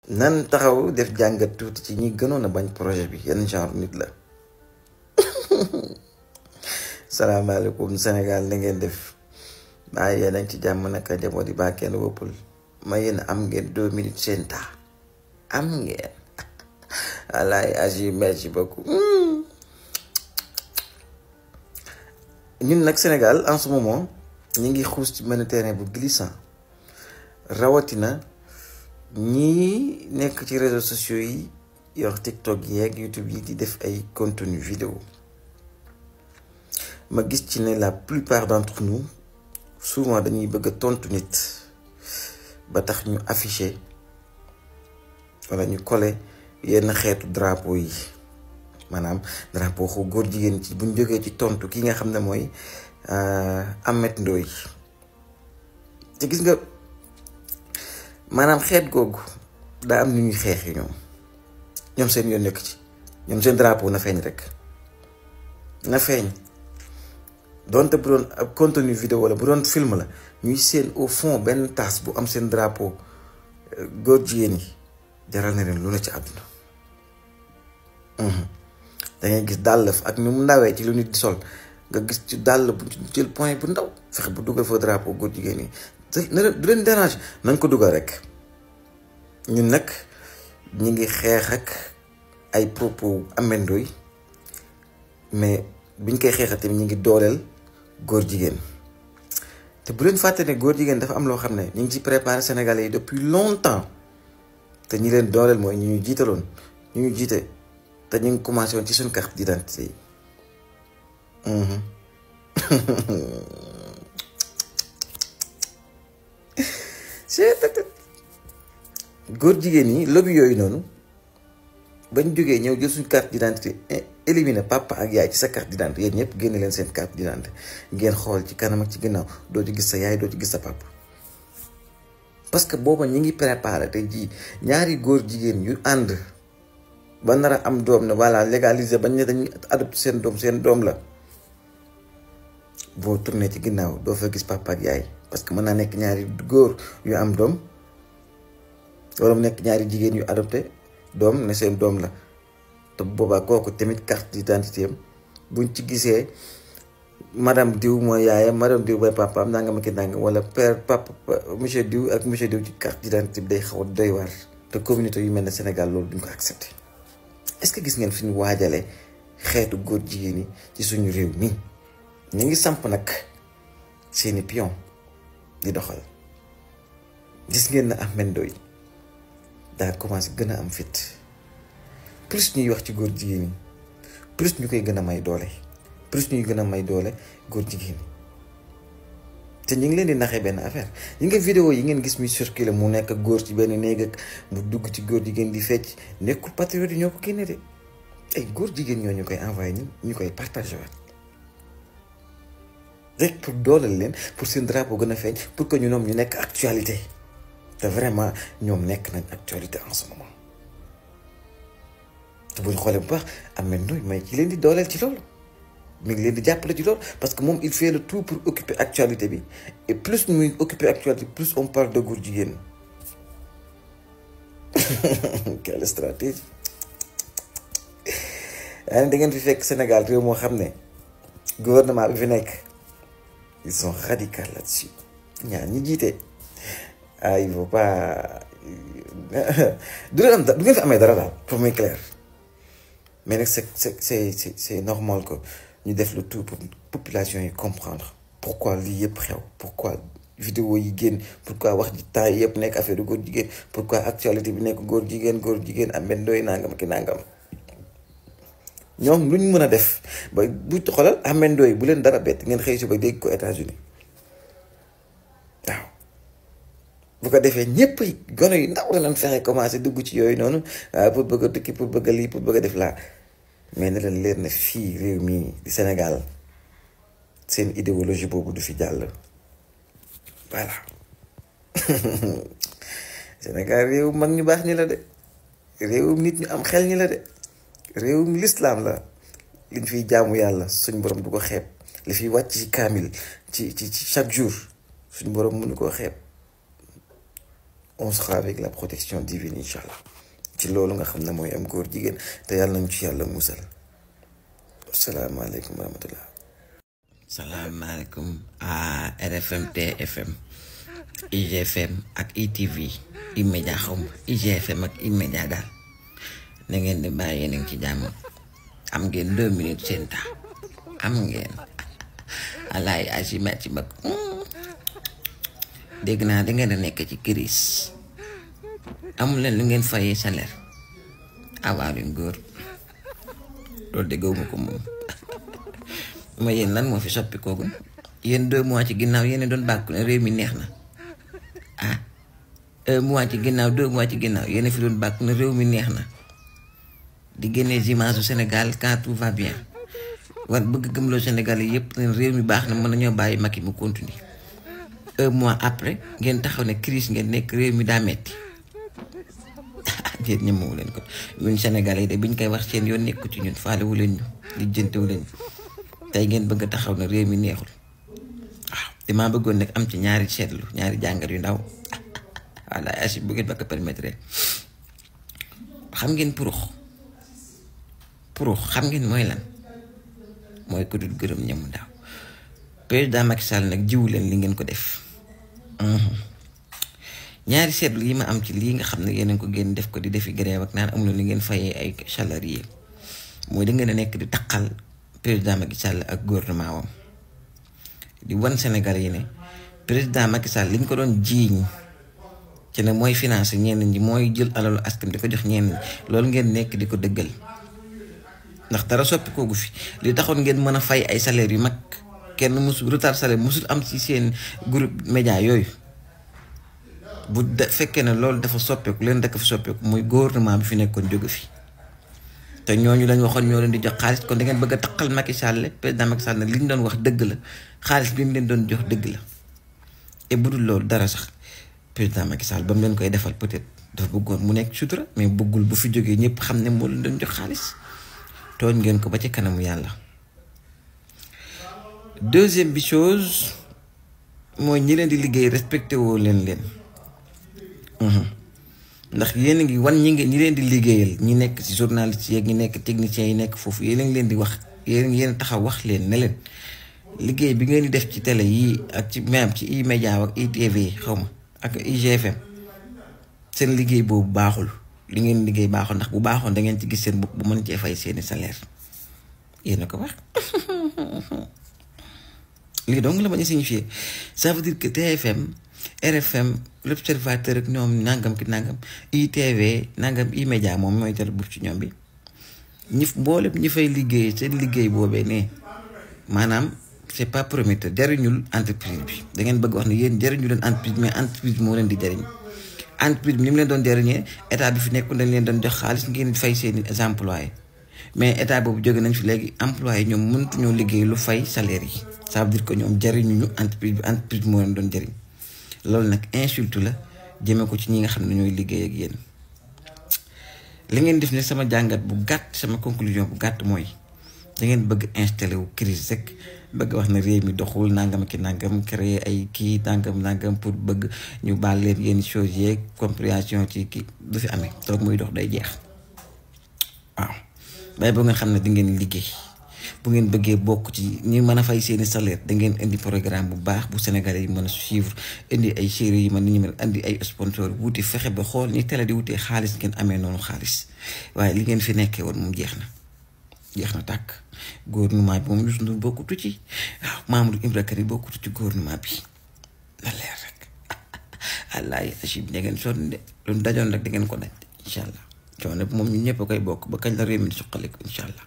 nan taxaw def jàngat tuuti ci ñi gënoon a bañ projet bi yenn genre nit la. salaamaaleykum Sénégal na ngeen def bàyyi yéen a ci jàmm naka njaboot yi ba kenn wëppul ma yéen am ngeen 2 minutes seen temps am ngeen walaay agi merci beaucoup. ñun nag Sénégal en ce moment ñu ngi xuus ci benn terrain bu glissant rawatina ñii nekk ci réseaux sociaux yi yor TikTok yeeg YouTube yi di def ay contenu vidéo ma gis ci ne la plupart d'entre nous souvent dañuy bëgg a tontu nit ba tax ñu afficher wala ñu coller yenn xeetu drapeau yi maanaam drapeau xu góor jigéen ci buñ jógee ci tontu ki nga xam ne mooy Ameth Ndoye te gis nga maanaam xeet googu daa am nu ñuy xeexi ñoom seen yoon nekk ci ñoom seen drapeau na feeñ rek na feeñ donte bu doon ab contenu vidéo wala bu doon film la ñuy seen au fond benn tasse bu am seen drapeau góor jigéen yi jaral na leen lu ne ci àdduna. da ngay gis dàll ak ni mu ndawee ci lu nit di sol nga gis ci dàll bu jël point bu ndaw fexe bu dugal fa drapeau góor jigéen yi du leen dérange nañ ko dugal rek. ñun nag ñi ngi xeex ak ay propos Ameth Ndoye mais biñ koy xeexat tamit ñi ngi dooleel góor jigéen te bu leen fàtte ne góor jigéen dafa am loo xam ne ñu ngi ci préparé Sénégalais yi depuis longtemps te ñi leen dooleel mooy ñu ñu jiitaloon ñu ñu jiite te ñu ngi commencé woon ci suñu carte d'identité yi. góor jigéen yi lobby yooyu noonu bañ jógee ñëw jël suñu carte d'identité éliminer papa ak yaay ci sa carte d'identité yéen ñëpp génne leen seen carte d'identité ngeen xool ci kanam ak ci ginnaaw doo ci gis sa yaay doo ci gis sa papa. parce que booba ñi ngi préparé te ji ñaari góor jigéen yu ànd ba nar a am doom ne voilà légaliser bañ ne dañuy adopté seen doom la boo tourné ci ginnaaw doo fa gis papa ak yaay parce que mën naa nekk ñaari góor yu am doom wala mu nekk ñaari jigéen yu adopté doom ne seen doom la te boobaa kooku tamit carte d'identité am buñ ci gisee madame diw mooy yaayam madame diw mooy papaam nangam ak nangam wala père papa monsieur diw ak monsieur diw ci carte d'identité bi day xaw a doy waar te communauté yu mel ne Sénégal loolu duñ ko accepté. est-ce que gis ngeen fi ñu waajalee xeetu góor jigéen yi ci suñu réew mi ñu ngi samp nag seeni pion di doxal gis ngeen na Ameth Ndoye daa commencé gën a am fit plus ñuy wax ci góor jigéen yi plus ñu koy gën a may doole plus ñuy gën a may doole góor jigéen yi te ñu ngi leen di naxee benn affaire yi nga vidéo yi ngeen gis muy circulé mu nekk góor ci benn néeg ak mu dugg ci góor jigéen di fecc nekkul patriote yi ñoo ko génne de ay góor jigéen ñoo ñu koy envoyé ñu koy partagé waat rek pour dooleel leen pour seen drapeau gën a feeñ pour que ñu ñoom ñu nekk actualité te vraiment ñoom nekk nañ actualité en ce moment te bu ñu xoolee bu baax Ameth Ndoye may ci leen di dooleel ci loolu mi ngi leen di jàppale ci loolu parce que moom il fait le tout pour occuper actualité bi et plus muy occuper actualité plus on parle de góor jigéen. quelle stratégie. da ngeen fi fekk Sénégal réew moo xam ne gouvernement bi fi nekk ils sont radicaux là-dessus ñaar ñi jiite ah il faut pas du ngeen fi amee dara daal pour muy clair mais nag c'est normal que ñu def le tout pour population yi comprendre pourquoi lii yëpp xew pourquoi vidéo yi génn pourquoi wax ji temps yëpp nekk affaire góor jigéen pourquoi actualité bi nekk góor jigéen Ameth Ndoye nangam ki nangam ñoom lu ñu mën a def ba bu xoolal Ameth Ndoye bu leen dara bett ngeen xëy si ba dégg ko États-Unis waaw bu ko defee ñëpp gone yu ndaw la leen fexe commencé dugg ci yooyu noonu pour bëgg a tukki pour bëgg a lii pour bëgg a def laa mais ne leen leer na fii réew mii di Sénégal seen idéologie boobu du fi jàll voilà Sénégal réewum mag ñu baax ñi la de réewum nit ñu am xel ñi la de réewum l'islam la liñ fiy jaamu yàlla suñ borom du ko xeeb li fiy wàcc ci kaamil ci chaque jour suñ borom mënu koo xeeb on sera avec la protection divine incha allah ci loolu nga xam ne mooy am góor jigéen te yàlla nañu ci yàlla musal. asalaamaaleykum wa rahmatullah. salaamaaleykum à RFM TFM IGFM ak ITV E-Media xaw ma IGFM ak E-Media daal na ngeen di bàyyi yéen a ngi ci jàmm am ngeen 2 minutes seen temps am ngeen alaay asimat ci mag dégg naa da ngeen a nekk ci crise amul leen lu ngeen fayee salaire awaaluñ góor loolu déggoo ma ko moom ma yéen lan moo fi soppi koogu yéen 2 mois ci ginnaaw yéen doon bàkku ne réew mi neex na ah 1 mois ci ginnaaw 2 mois ci ginnaaw yéen fi doon bàkku ne réew mi neex na di génnee image du Sénégal quand tout va bien war bëgg gëmloo Sénégal yi yëpp ne réew mi baax na mën nañoo bàyyi Macky mu continue 1 mois après ngeen taxaw ne crise ngeen nekk réew mi daa metti déet ñemewu leen ko ñun Sénégal yi de biñ koy wax seen yoon nekku ci ñun faalewu leen ñu lijjantewu leen tey ngeen bëgg a taxaw ne réew mi neexul waaw damaa bëggoon nag am ci ñaari seetlu ñaari jàngat yu ndaw walla asi bu ngeen ba ko permettre xam ngeen purux xam ngeen mooy lan mooy ko dul gërëm ñamu daaw président Macky Sall nag jiwu leen li ngeen ko def ñaari seetlu yi ma am ci lii nga xam ne yéen ko génn def ko di defi grève ak naan amul li ngeen fayee ay salarié mooy da ngeen a nekk di taqal président Macky Sall ak gouvernement wam di wan Sénégal yi ne président Macky Sall liñ ko doon jiiñ ci ne mooy financé ñenn ñi mooy jël alalu askan di ko jox ñenn ñi loolu ngeen nekk di ko dëggal ndax dara soppi koogu fi li taxoon ngeen mën a fay ay salaire yu mag kenn musul retard salaire musul am ci seen groupe média yooyu bu fekkee ne loolu dafa soppeeku leen dëkk fi soppeeku muy gouvernement bi fi nekkoon jóge fi te ñooñu lañ waxoon ñoo leen di jox xaalis kon da ngeen bëgg a taqal Macky Sall président Macky Sall ne li ñu doon wax dëgg la xaalis bi mu leen doon jox dëgg la et bu dul loolu dara sax président Macky Sall ba mu leen koy defal peut-être dafa bëggoon mu nekk sutura mais bëggul bu fi jógee ñëpp xam ne moo leen doon jox xaalis tooñ ngeen ko ba ci kanamu yàlla. deuxième bi chose mooy ñi leen di liggéey respecté woo leen ndax yéen a ngi wan ñi leen di liggéeyal ñi nekk ci journaliste yeeg ñi nekk techniciens yi nekk foofu yéen a ngi leen di wax yéen taxaw wax leen ne leen liggéey bi ngeen di def ci télé yii ak ci même ci E-Media ak ITV xaw ma ak IGFM seen liggéey boobu baaxul li ngeen liggéey baaxul ndax bu baaxoon da ngeen ci gis seen bopp bu mën cee fay seeni salaire yéen a ko wax lii donc la bañ a signifier ça veut dire que TFM RFM l'Observateur ak ñoom nangam ki nangam ITV nangam E-Media moom mooy jël buuf ci ñoom bi mboolem ñi fay liggéey seen liggéey boobee ne maanaam c'est pas prometteur jariñul entreprise bi da ngeen bëgg wax ne yéen jariñu leen entreprise mais entreprise bi moo leen di jariñ entreprise bi ni mu leen doon jariñee état bi fi nekkul dañ leen doon jox xaalis ngeen fay seeni employés mais état boobu jóge nañ fi léegi employé ñoom mënatuñoo liggéey lu fay salaire yi ça veut dire que ñoom jariñuñu entreprise bi moo leen doon jariñ loolu nag insulte la jëmee ko ci ñi nga xam ne ñooy liggéey ak yéen li ngeen def ne sama jàngat bu gàtt sama conclusion bu gàtt mooy da ngeen bëgg installé wu crise rek bëgg wax na réew mi doxul nangam ki nangam créer ay kii nangam pour bëgg ñu baal leen yenn choses yeeg compréhension ci kii du fi amee toog muy dox day jeex waaw bay boo ngeen xam ne di ngeen liggéey bu ngeen bëggee bokk ci ñi mën a fay seeni salaire da ngeen indi programme bu baax bu Sénégalais yi mën a suivre indi ay séries yi mën a indi ay sponsor wuti fexe ba xool ni télé di wutee xaalis ngeen amee noonu xaalis waaye li ngeen fi nekkee woon moom jeex na tàkk gouvernement bi moom Youssou Ndour bokkutu ci waaw Mamadou Ibra Kane bokkutu ci gouvernement bi na leer rek wallaay achib ne ngeen sonn de lu dajoon rek da ngeen ko daj incha allah coono bi moom ñu ñëpp a koy bokk ba kañ la réew mi di suqaliku incha allah